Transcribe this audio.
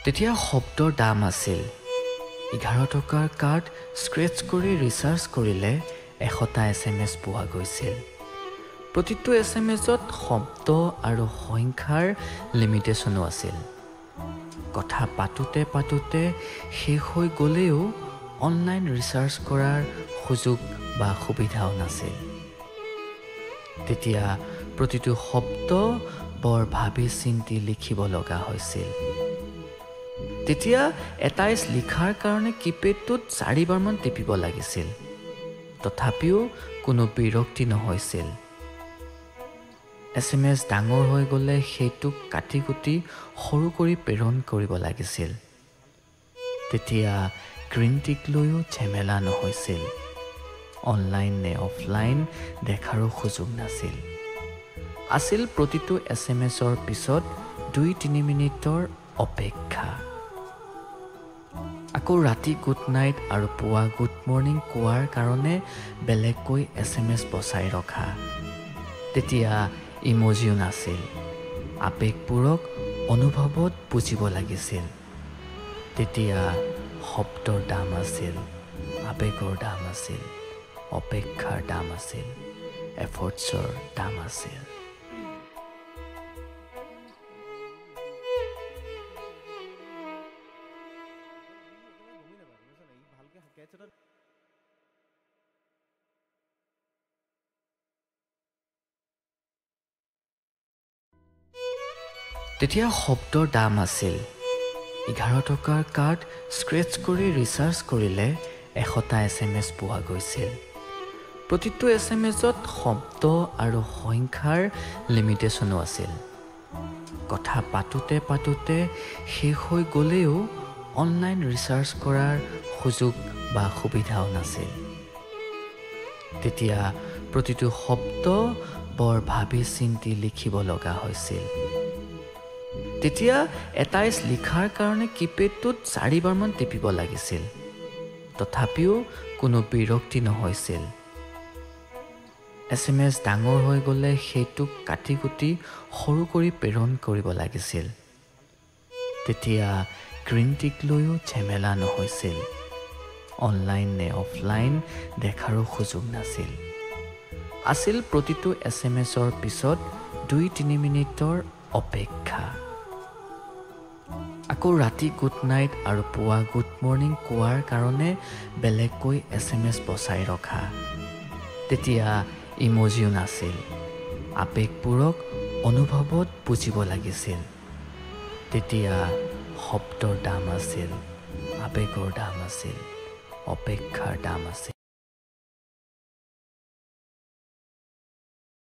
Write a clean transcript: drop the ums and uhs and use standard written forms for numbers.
তেতিয়া শব্দৰ দাম আছিল 11 টকাৰ কাৰ্ড স্ক্ৰেচ কৰি ৰিচাৰ্জ কৰিলে 100টা SMS পোৱা গৈছিল। প্ৰতিটো SMSত শব্দ আৰু সংখ্যাৰ লিমিটেশ্যনো আছিল। কথা পাতোতে শেষ হৈ গ'লেও অনলাইন ৰিচাৰ্জ কৰাৰ সুযোগ বা সুবিধাও নাছিল। তেতিয়া প্ৰতিটো শব্দ বৰ ভাবি চিন্তি লিখিব লগা হৈছিল। তেতিয়া এটাইচ লিখাৰ কাৰণে কিপেডটোত 4বাৰমান টিপিব লাগিছিল। তথাপিও কোনো বিৰক্তি নহৈছিল। SMS ডাঙৰ হৈ গ'লে সেইটোক কাটি কুটি সৰু কৰি প্ৰেৰণ কৰিব লাগিছিল। তেতিয়া গ্ৰীণ টিক লৈও ঝেমেলা নহৈছিল। অনলাইন নে অফলাইন দেখাৰো সুযোগ নাছিল। আছিল প্ৰতিটো SMSৰ পিছত 2-3 মিনিটৰ অপেক্ষা। আকৌ ৰাতি গুড নাইট আৰু পুৱা গুড মৰ্ণিং কোৱাৰ কাৰণে বেলেগকৈ SMS বচাই ৰখা। তেতিয়া ইমজিও নাছিল। আবেগবোৰক অনুভৱত বুজিব লাগিছিল। তেতিয়া শব্দৰ দাম আছিল, আবেগৰ দাম আছিল, অপেক্ষাৰ দাম আছিল, এফৰ্টছৰ দাম আছিল। তেতিয়া শব্দৰ দাম আছিল 11 টকাৰ কাৰ্ড স্ক্ৰেচ কৰি ৰিচাৰ্জ কৰিলে 100টা SMS পোৱা গৈছিল। প্ৰতিটো SMSত শব্দ আৰু সংখ্যাৰ লিমিটেশ্যনো আছিল। কথা পাতোতে শেষ হৈ গ'লেও অনলাইন ৰিচাৰ্জ কৰাৰ সুযোগ বা সুবিধাও নাছিল। তেতিয়া প্ৰতিটো শব্দ বৰ ভাবি চিন্তি লিখিব লগা হৈছিল। তেতিয়া এটাইচ লিখাৰ কাৰণে কিপেডটোত 4বাৰমান টিপিব লাগিছিল। তথাপিও কোনো বিৰক্তি নহৈছিল। SMS ডাঙৰ হৈ গ'লে সেইটোক কাটি কুটি সৰু কৰি প্ৰেৰণ কৰিব লাগিছিল। তেতিয়া গ্ৰীণ টিক লৈও ঝেমেলা নহৈছিল। অনলাইন নে অফলাইন দেখাৰো সুযোগ নাছিল। আছিল প্ৰতিটো SMSৰ পিছত 2-3 মিনিটৰ অপেক্ষা। আকৌ ৰাতি গুড নাইট আৰু পুৱা গুড মৰ্ণিং কোৱাৰ কাৰণে বেলেগকৈ SMS বচাই ৰখা। তেতিয়া ইমজিও নাছিল। আবেগবোৰক অনুভৱত বুজিব লাগিছিল। তেতিয়া শব্দৰ দাম আছিল, আবেগৰ দাম আছিল, অপেক্ষাৰ দাম আছিল,